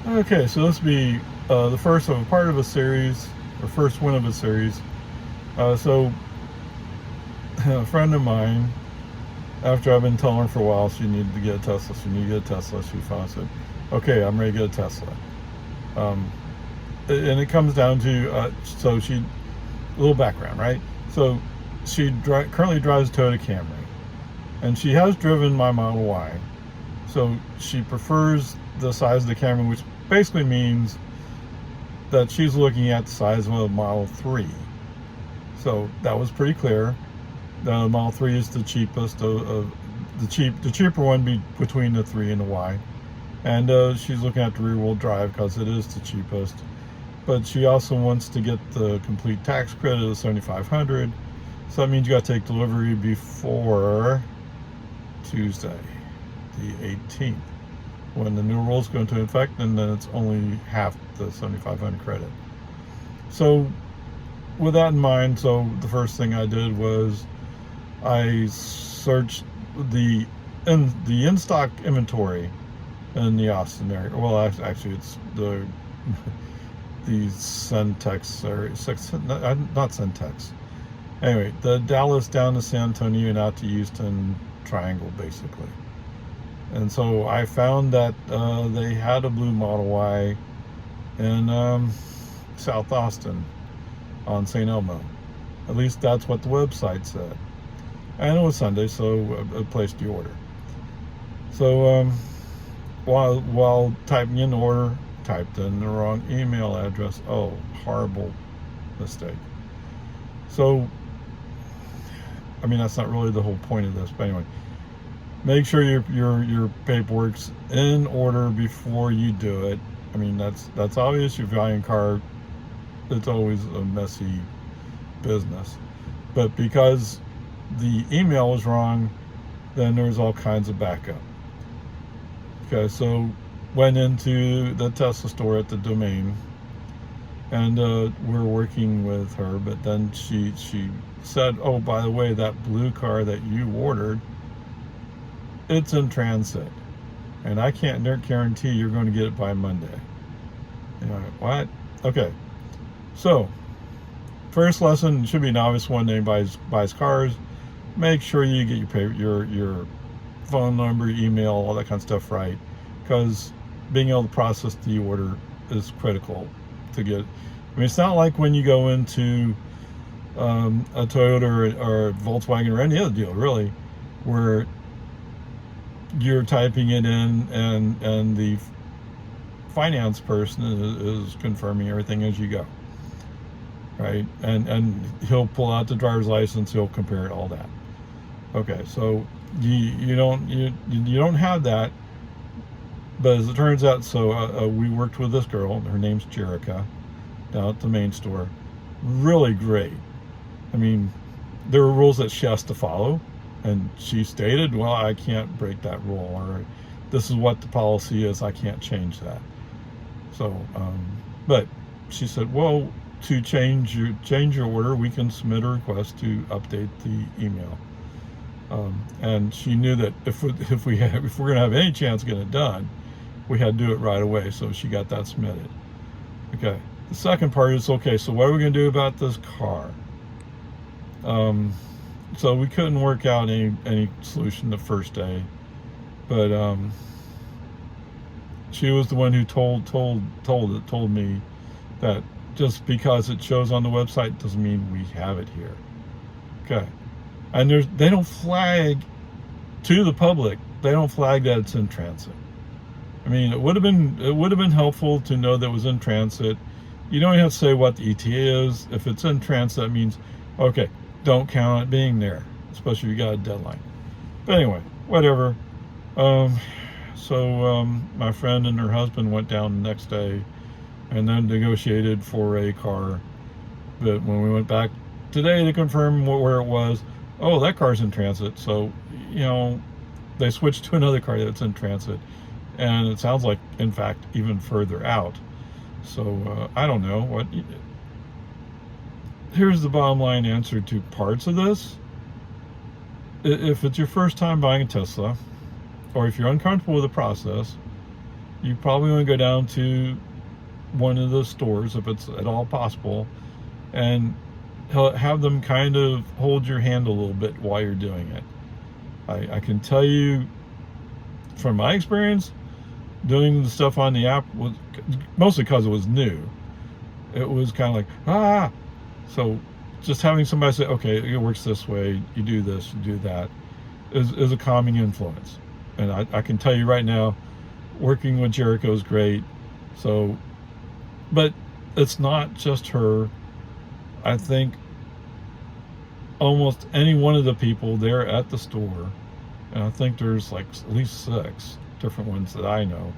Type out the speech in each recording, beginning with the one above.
Okay, so this will be the first of a part of a series, or first one of a series. So, a friend of mine, after I've been telling her for a while she needed to get a Tesla, she finally said, okay, I'm ready to get a Tesla. Um, and it comes down to, so she, a little background, right? So, she currently drives a Toyota Camry, and she has driven my Model Y. So, she prefers the size of the Camry, which basically means that she's looking at the size of a Model 3. So that was pretty clear. The Model 3 is the cheapest of the cheaper one between the 3 and the Y. And she's looking at the rear-wheel drive because it is the cheapest. But she also wants to get the complete tax credit of $7,500. So that means you got to take delivery before Tuesday, the 18th, when the new rules go into effect, and then it's only half the $7,500 credit. So with that in mind, so the first thing I did was I searched the in-stock inventory in the Austin area. Well, actually, it's the Centex, or not Centex. Anyway, the Dallas down to San Antonio and out to Houston triangle, basically. And so I found that they had a blue Model Y in South Austin on St. Elmo. At least that's what the website said. And it was Sunday, so I placed the order. So while typing in the order, typed in the wrong email address. Oh, horrible mistake. So, I mean, that's not really the whole point of this, but anyway, make sure your paperwork's in order before you do it. I mean, that's obvious. You're buying a car, it's always a messy business. But because the email was wrong, then there's all kinds of backup. Okay, so went into the Tesla store at the Domain, and we're working with her, but then she said, oh, by the way, that blue car that you ordered, it's in transit, and I can't guarantee you're going to get it by Monday. You know, what? Okay, so first lesson should be an obvious one. Anybody buys cars, make sure you get your phone number, email, all that kind of stuff right, because being able to process the order is critical to get. I mean, it's not like when you go into a Toyota or a Volkswagen or any other deal, really, where you're typing it in and the finance person is confirming everything as you go, right? And he'll pull out the driver's license, he'll compare it, all that. Okay, so you don't have that. But as it turns out, so we worked with this girl. Her name's Jerica, down at the main store. Really great. I mean, there are rules that she has to follow, and she stated, well, I can't break that rule, or this is what the policy is, I can't change that. So, but she said, well, to change your order, we can submit a request to update the email. And she knew that if we're going to have any chance of getting it done, we had to do it right away. So she got that submitted. Okay. The second part is, okay, so what are we going to do about this car? So we couldn't work out any solution the first day, but she was the one who told me that just because it shows on the website doesn't mean we have it here. Okay. And they don't flag to the public. They don't flag that it's in transit. I mean, it would have been helpful to know that it was in transit. You don't have to say what the ETA is. If it's in transit, that means, okay, don't count it being there, especially if you got a deadline. But anyway, whatever. So my friend and her husband went down the next day and then negotiated for a car. But when we went back today to confirm where it was, oh, that car's in transit. So, they switched to another car that's in transit. And it sounds like, in fact, even further out. So, I don't know. Here's the bottom line answer to parts of this. If it's your first time buying a Tesla, or if you're uncomfortable with the process, you probably want to go down to one of the stores if it's at all possible, and have them kind of hold your hand a little bit while you're doing it. I can tell you from my experience, doing the stuff on the app was mostly because it was new. It was kind of like, so just having somebody say, okay, it works this way, you do this, you do that, is a calming influence. And I can tell you right now, working with Jericho is great. So, but it's not just her. I think almost any one of the people there at the store, and I think there's like at least 6 different ones that I know.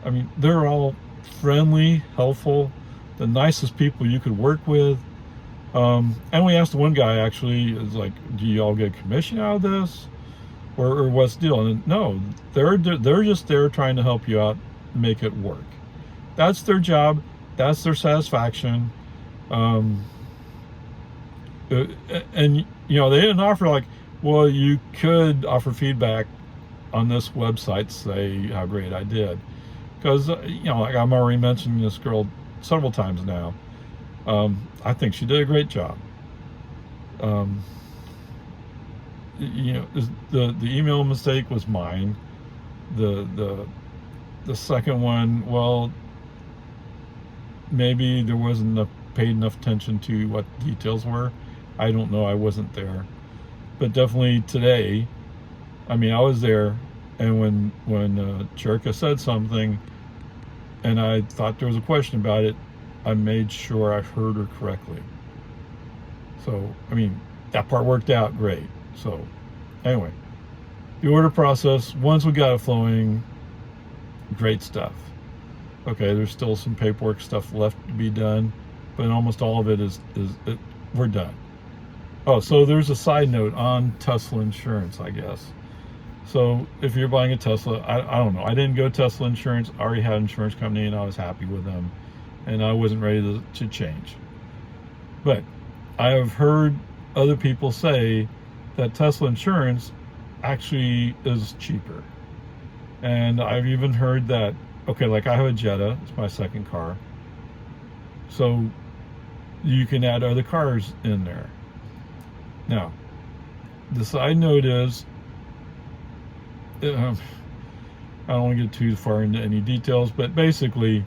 I mean, they're all friendly, helpful, the nicest people you could work with. And we asked one guy, actually, is like, do you all get commission out of this, or what's the deal? And no, they're just there trying to help you out, make it work. That's their job. That's their satisfaction. And they didn't offer like, well, you could offer feedback on this website, say how great I did, because like I'm already mentioning this girl several times now. I think she did a great job. The email mistake was mine. The second one, well, maybe there wasn't paid enough attention to what details were. I don't know. I wasn't there. But definitely today, I mean, I was there, and when Jericho said something, and I thought there was a question about it, I made sure I heard her correctly. So, I mean, that part worked out great. So, anyway, the order process, once we got it flowing, great stuff. Okay, there's still some paperwork stuff left to be done, but almost all of it we're done. Oh, so there's a side note on Tesla insurance, I guess. So if you're buying a Tesla, I don't know. I didn't go Tesla insurance. I already had an insurance company, and I was happy with them, and I wasn't ready to change. But I have heard other people say that Tesla insurance actually is cheaper. And I've even heard that, okay, like I have a Jetta, it's my second car. So you can add other cars in there. Now, the side note is, I don't want to get too far into any details, but basically,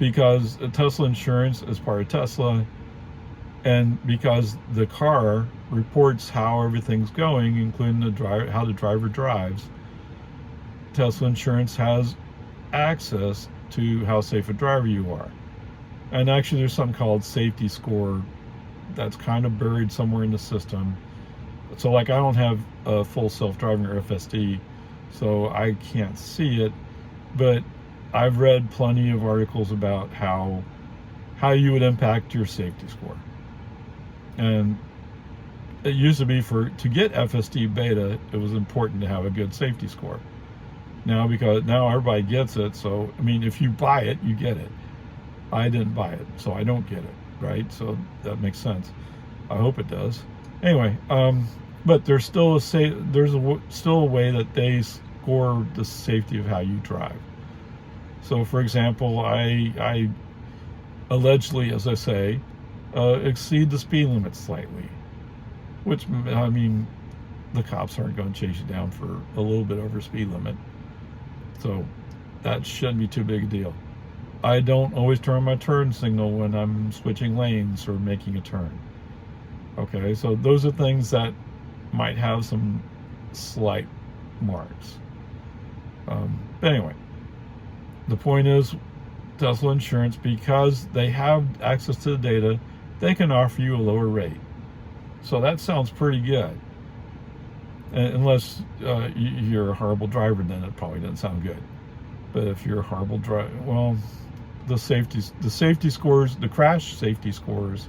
because Tesla insurance is part of Tesla, and because the car reports how everything's going, including how the driver drives, Tesla insurance has access to how safe a driver you are. And actually, there's something called safety score that's kind of buried somewhere in the system. So like I don't have a full self-driving or FSD, so I can't see it, but I've read plenty of articles about how how you would impact your safety score. And it used to be to get FSD beta, it was important to have a good safety score. Now, because now everybody gets it, so, I mean, if you buy it, you get it. I didn't buy it, so I don't get it, right? So that makes sense. I hope it does. Anyway, but there's still still a way that they score the safety of how you drive. So, for example, I allegedly, as I say, exceed the speed limit slightly, which, I mean, the cops aren't going to chase you down for a little bit over speed limit. So that shouldn't be too big a deal. I don't always turn my turn signal when I'm switching lanes or making a turn. Okay, so those are things that might have some slight marks. But anyway, the point is, Tesla Insurance, because they have access to the data, they can offer you a lower rate. So that sounds pretty good. Unless you're a horrible driver, then it probably doesn't sound good. But if you're a horrible driver, well, the safety scores, the crash safety scores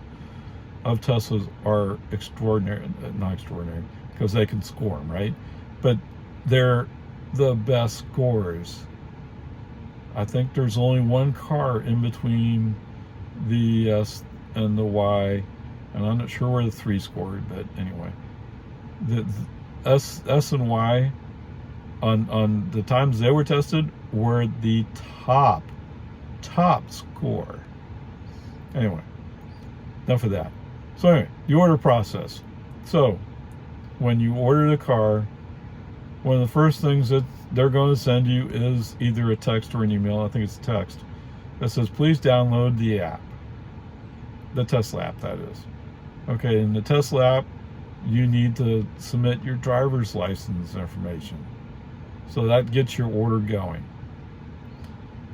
of Teslas are extraordinary, not extraordinary, because they can score them, right? But they're the best scores. I think there's only one car in between the S and the Y, and I'm not sure where the 3 scored, but anyway, the S and Y on the times they were tested were the top score. Anyway, enough of that. So anyway, the order process. So when you order the car, one of the first things that they're going to send you is either a text or an email. I think it's a text that says, please download the app. The Tesla app, that is. Okay, in the Tesla app, you need to submit your driver's license information. So that gets your order going.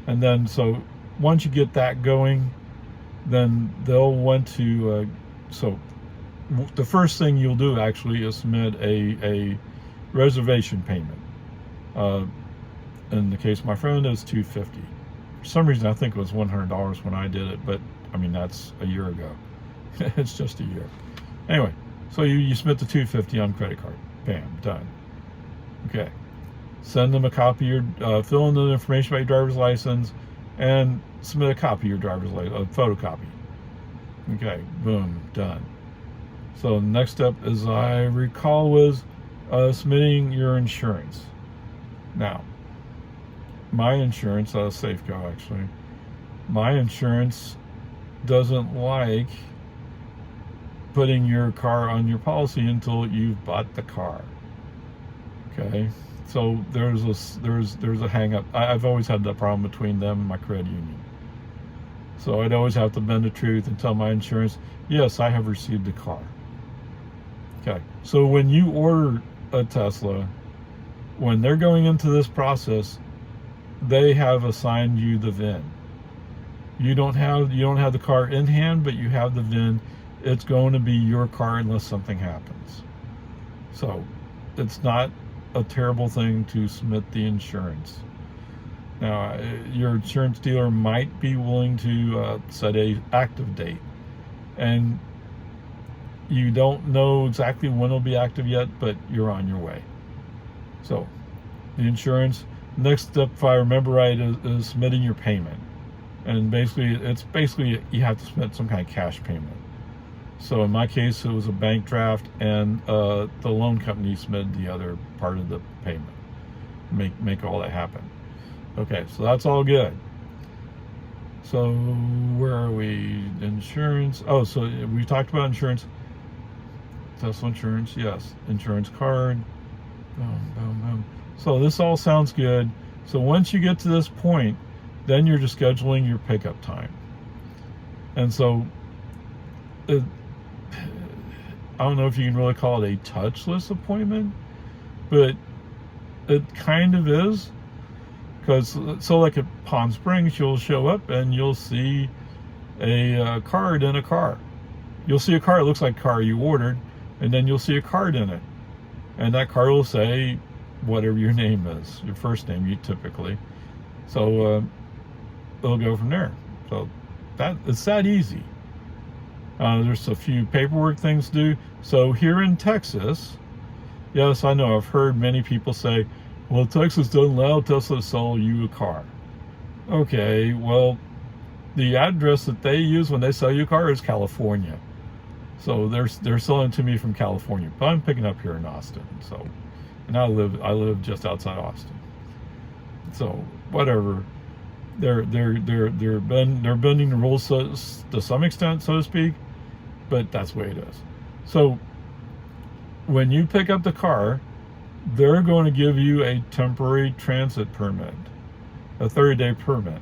And then, so once you get that going, then they'll want to, so the first thing you'll do actually is submit a reservation payment. In the case of my friend, it was $250. For some reason, I think it was $100 when I did it, but I mean, that's a year ago. It's just a year. Anyway, so you submit the $250 on credit card. Bam, done. Okay. Send them a copy of your, fill in the information about your driver's license, and submit a copy of your driver's license, a photocopy. Okay, boom, done. So the next step, as I recall, was submitting your insurance. Now, my insurance, Safeco actually, my insurance doesn't like putting your car on your policy until you've bought the car. Okay, so there's a hang up. I've always had that problem between them and my credit union. So I'd always have to bend the truth and tell my insurance, yes, I have received the car. Okay, so when you order a Tesla, when they're going into this process, they have assigned you the VIN. You don't have the car in hand, but you have the VIN. It's going to be your car unless something happens. So it's not a terrible thing to submit the insurance. Now, your insurance dealer might be willing to set a active date, and you don't know exactly when it'll be active yet, but you're on your way. So the insurance, next step, if I remember right, is submitting your payment. And basically you have to submit some kind of cash payment. So in my case, it was a bank draft, and the loan company submitted the other part of the payment. Make all that happen. Okay, so that's all good. So where are we? Insurance. Oh, so we talked about insurance. Tesla insurance, yes. Insurance card. Boom, boom, boom. So this all sounds good. So once you get to this point, then you're just scheduling your pickup time. And so I don't know if you can really call it a touchless appointment, but it kind of is. Because, so like at Palm Springs, you'll show up and you'll see a card in a car. You'll see a car that looks like a car you ordered, and then you'll see a card in it. And that card will say whatever your name is, your first name, you typically. So it'll go from there. So it's that easy. There's a few paperwork things to do. So here in Texas, yes, I know I've heard many people say, well, Texas doesn't allow Tesla to sell you a car. Okay, well, the address that they use when they sell you a car is California. So they're selling to me from California, but I'm picking up here in Austin. So, and I live just outside Austin. So whatever, they're bending the rules to some extent, so to speak, but that's the way it is. So when you pick up the car, they're going to give you a temporary transit permit, a 30-day permit.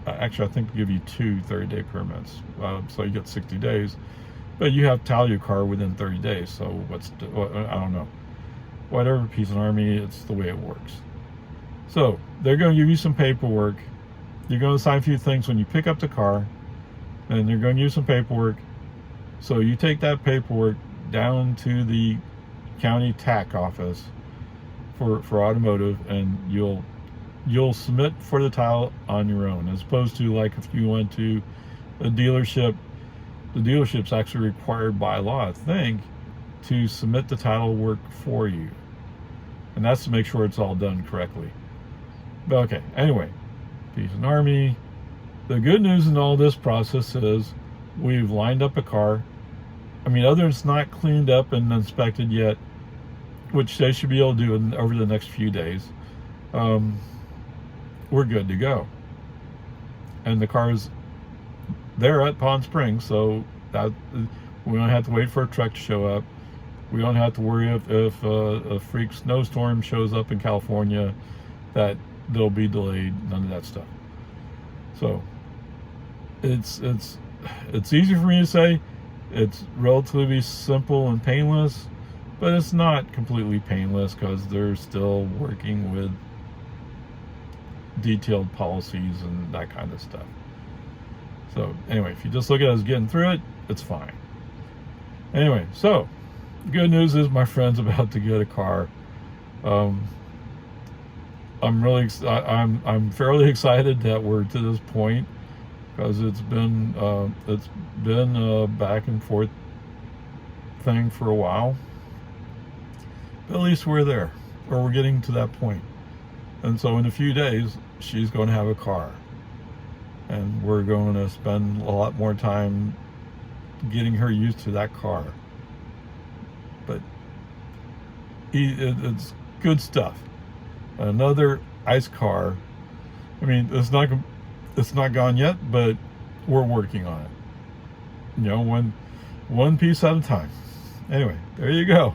Actually, I think they give you two 30-day permits, so you get 60 days. But you have to tally your car within 30 days, so I don't know. Whatever, peace and army, it's the way it works. So they're going to give you some paperwork. You're going to sign a few things when you pick up the car, and they're going to give you some paperwork. So you take that paperwork down to the county TAC office for automotive, and you'll submit for the title on your own, as opposed to like if you went to a dealership. The dealership's actually required by law, I think, to submit the title work for you, and that's to make sure it's all done correctly. But okay, anyway, peace and army. The good news in all this process is we've lined up a car. I mean, other than it's not cleaned up and inspected yet, which they should be able to do over the next few days, we're good to go. And the car's there at Pond Springs, so that we don't have to wait for a truck to show up. We don't have to worry if a freak snowstorm shows up in California that they'll be delayed. None of that stuff. So it's easy for me to say. It's relatively simple and painless, but it's not completely painless because they're still working with detailed policies and that kind of stuff. So anyway, if you just look at it as getting through it, it's fine. Anyway, so good news is my friend's about to get a car. I'm fairly excited that we're to this point, because it's been a back and forth thing for a while. But at least we're there, or we're getting to that point. And so in a few days, she's going to have a car. And we're going to spend a lot more time getting her used to that car. But it's good stuff. Another ICE car. I mean, it's not gone yet, but we're working on it. You know, one piece at a time. Anyway, there you go.